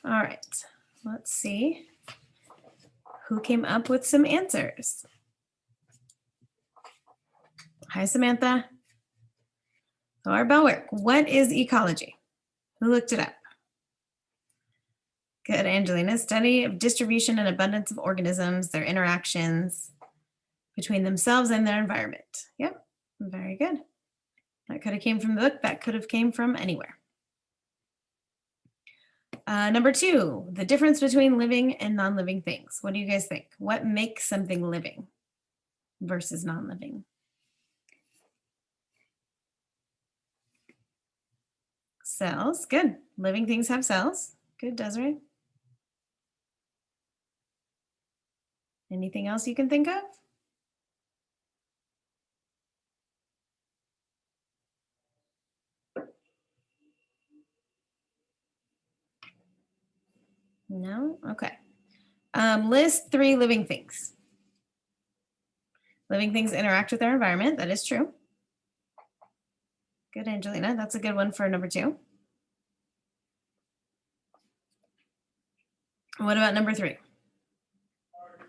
All right, let's see who came up with some answers. Hi, Samantha. Laura Belwick, what is ecology? Who looked it up? Good, Angelina. Study of distribution and abundance of organisms, their interactions between themselves and their environment. Yep, very good. That could have came from the book. That could have came from anywhere. Number 2, the difference between living and non-living things. What do you guys think? What makes something living versus non-living? Cells, good. Living things have cells. Good, Desiree. Anything else you can think of? No? Okay. List 3 living things. Living things interact with their environment. That is true. Good, Angelina. That's a good one for number 2. What about number 3?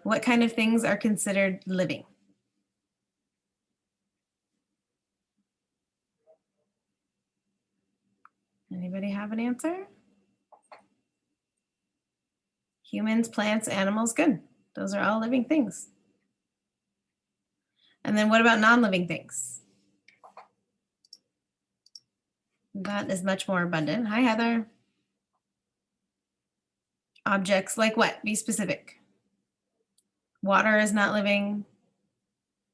What kind of things are considered living? Anybody have an answer? Humans, plants, animals, good. Those are all living things. And then what about non-living things? That is much more abundant. Hi, Heather. Objects like what? Be specific. Water is not living.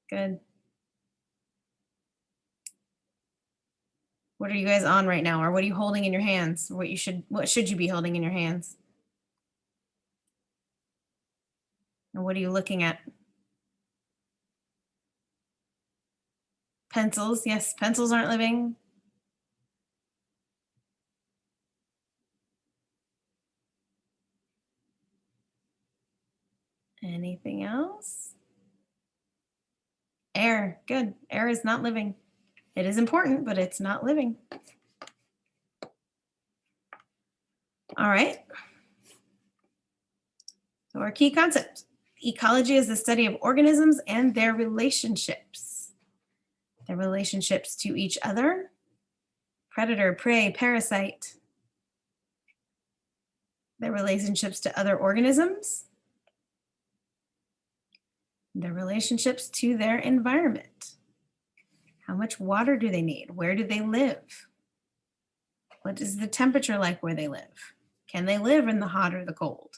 Good. What are you guys on right now? Or what are you holding in your hands? What should you be holding in your hands? Or what are you looking at? Pencils. Yes, pencils aren't living. Anything else? Air. Good. Air is not living. It is important, but it's not living. All right. So our key concept. Ecology is the study of organisms and their relationships. Their relationships to each other, predator, prey, parasite. Their relationships to other organisms. Their relationships to their environment. How much water do they need? Where do they live? What is the temperature like where they live? Can they live in the hot or the cold?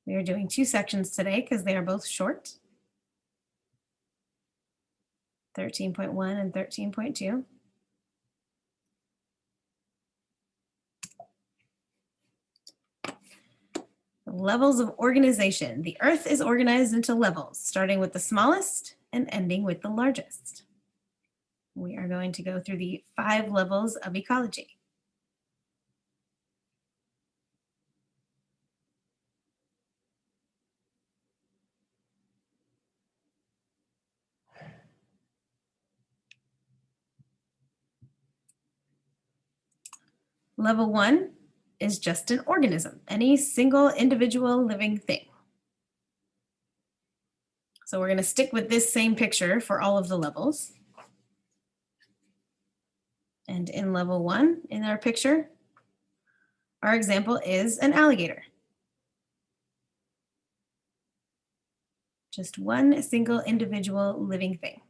We are doing 2 sections today because they are both short. 13.1 and 13.2. Levels of organization. The Earth is organized into levels, starting with the smallest and ending with the largest. We are going to go through the 5 levels of ecology. Level 1 is just an organism, any single individual living thing. So we're going to stick with this same picture for all of the levels. And in level 1, in our picture, our example is an alligator. Just one single individual living thing.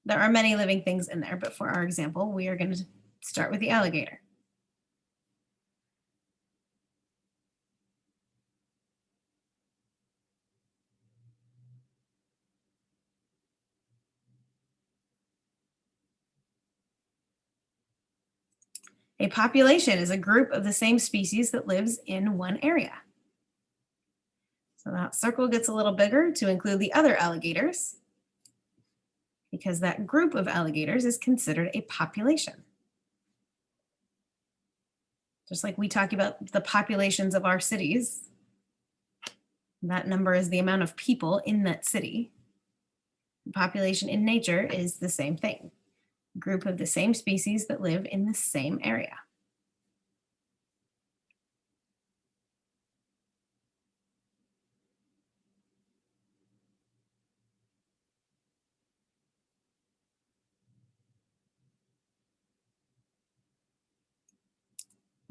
There are many living things in there, but for our example, we are going to start with the alligator. A population is a group of the same species that lives in one area. So that circle gets a little bigger to include the other alligators, because that group of alligators is considered a population. Just like we talk about the populations of our cities, that number is the amount of people in that city. The population in nature is the same thing. Group of the same species that live in the same area.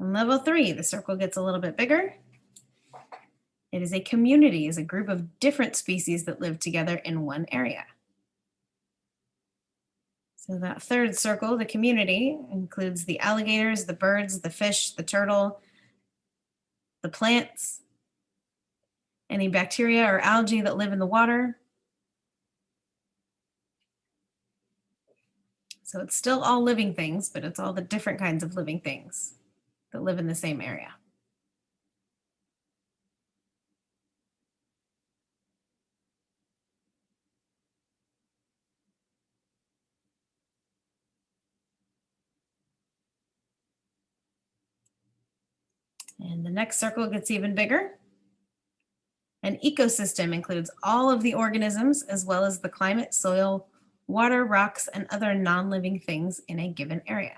On level 3, the circle gets a little bit bigger. It is a community, is a group of different species that live together in one area. So that third circle, the community, includes the alligators, the birds, the fish, the turtle, the plants, any bacteria or algae that live in the water. So it's still all living things, but it's all the different kinds of living things that live in the same area. And the next circle gets even bigger. An ecosystem includes all of the organisms as well as the climate, soil, water, rocks, and other non-living things in a given area.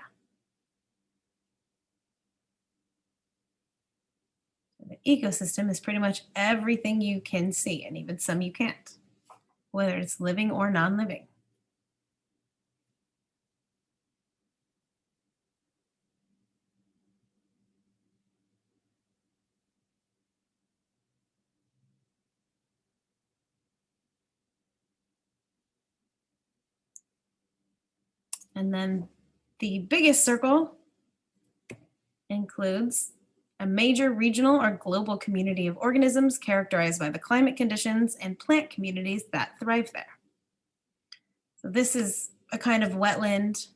The ecosystem is pretty much everything you can see, and even some you can't, whether it's living or non-living. And then the biggest circle includes a major regional or global community of organisms characterized by the climate conditions and plant communities that thrive there. So this is a kind of wetland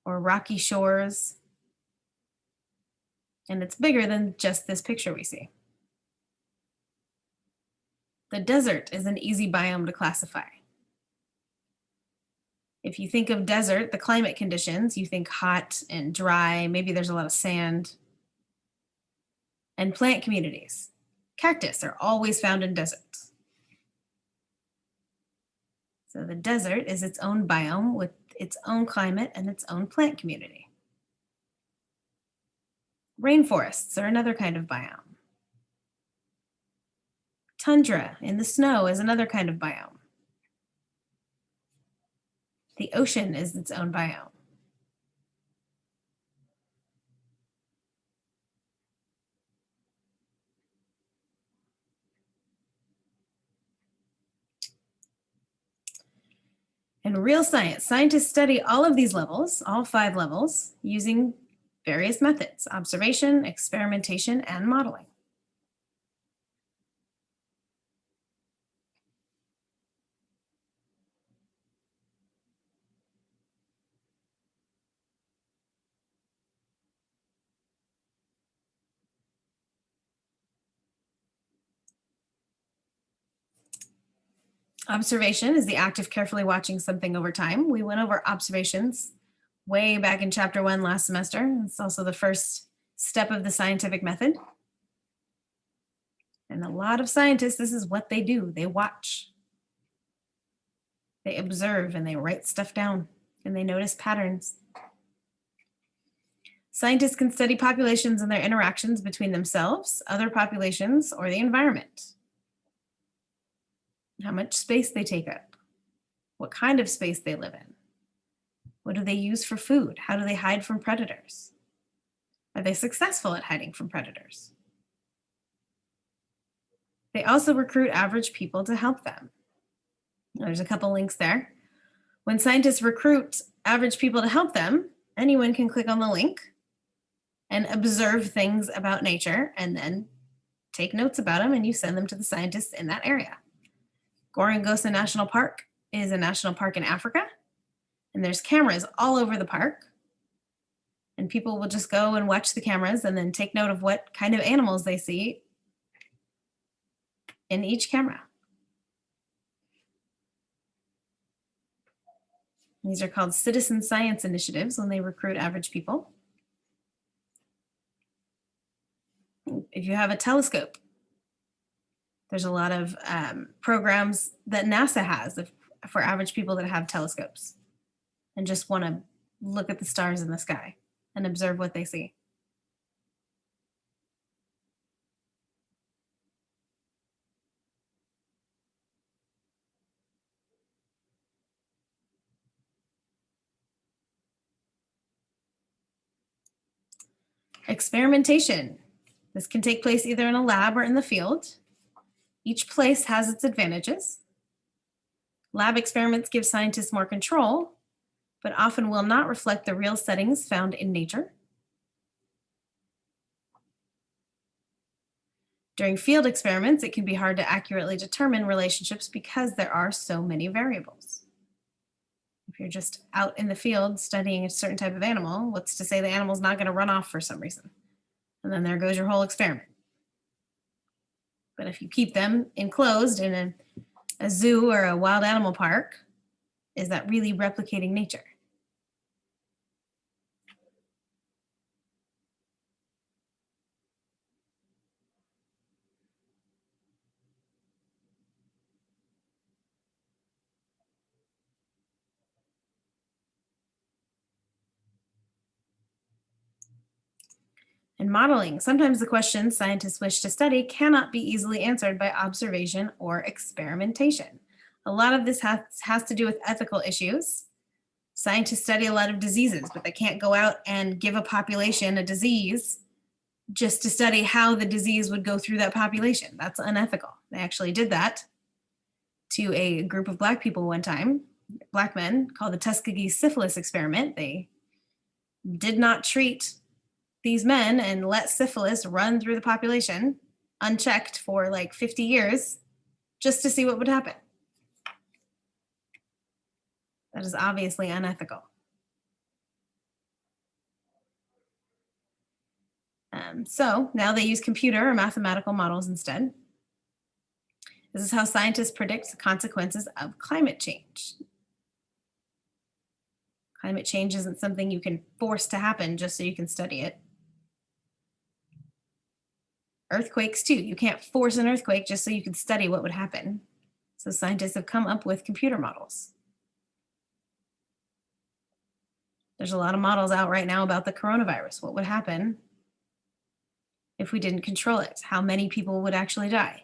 or rocky shores, and it's bigger than just this picture we see. The desert is an easy biome to classify. If you think of desert, the climate conditions, you think hot and dry, maybe there's a lot of sand. And plant communities. Cactus are always found in deserts. So the desert is its own biome with its own climate and its own plant community. Rainforests are another kind of biome. Tundra in the snow is another kind of biome. The ocean is its own biome. In real science, scientists study all of these levels, all 5 levels, using various methods: observation, experimentation, and modeling. Observation is the act of carefully watching something over time. We went over observations way back in chapter 1 last semester. It's also the first step of the scientific method. And a lot of scientists, this is what they do. They watch, they observe, and they write stuff down, and they notice patterns. Scientists can study populations and their interactions between themselves, other populations, or the environment. How much space they take up, what kind of space they live in, what do they use for food, how do they hide from predators, are they successful at hiding from predators? They also recruit average people to help them. There's a couple links there. When scientists recruit average people to help them, anyone can click on the link and observe things about nature and then take notes about them, and you send them to the scientists in that area. Gorongosa National Park is a national park in Africa, and there's cameras all over the park. And people will just go and watch the cameras and then take note of what kind of animals they see in each camera. These are called citizen science initiatives when they recruit average people. If you have a telescope, there's a lot of programs that NASA has for average people that have telescopes. and just want to look at the stars in the sky and observe what they see. Experimentation. This can take place either in a lab or in the field. Each place has its advantages. Lab experiments give scientists more control, but often will not reflect the real settings found in nature. During field experiments, it can be hard to accurately determine relationships because there are so many variables. If you're just out in the field studying a certain type of animal, what's to say the animal's not going to run off for some reason? And then there goes your whole experiment. But if you keep them enclosed in a zoo or a wild animal park, is that really replicating nature? In modeling, sometimes the questions scientists wish to study cannot be easily answered by observation or experimentation. A lot of this has to do with ethical issues. Scientists study a lot of diseases, but they can't go out and give a population a disease just to study how the disease would go through that population. That's unethical. They actually did that to a group of Black people one time, Black men, called the Tuskegee syphilis experiment. They did not treat these men and let syphilis run through the population unchecked for like 50 years just to see what would happen. That is obviously unethical. So now they use computer or mathematical models instead. This is how scientists predict the consequences of climate change. Climate change isn't something you can force to happen just so you can study it. Earthquakes too. You can't force an earthquake just so you can study what would happen. So scientists have come up with computer models. There's a lot of models out right now about the coronavirus. What would happen if we didn't control it? How many people would actually die?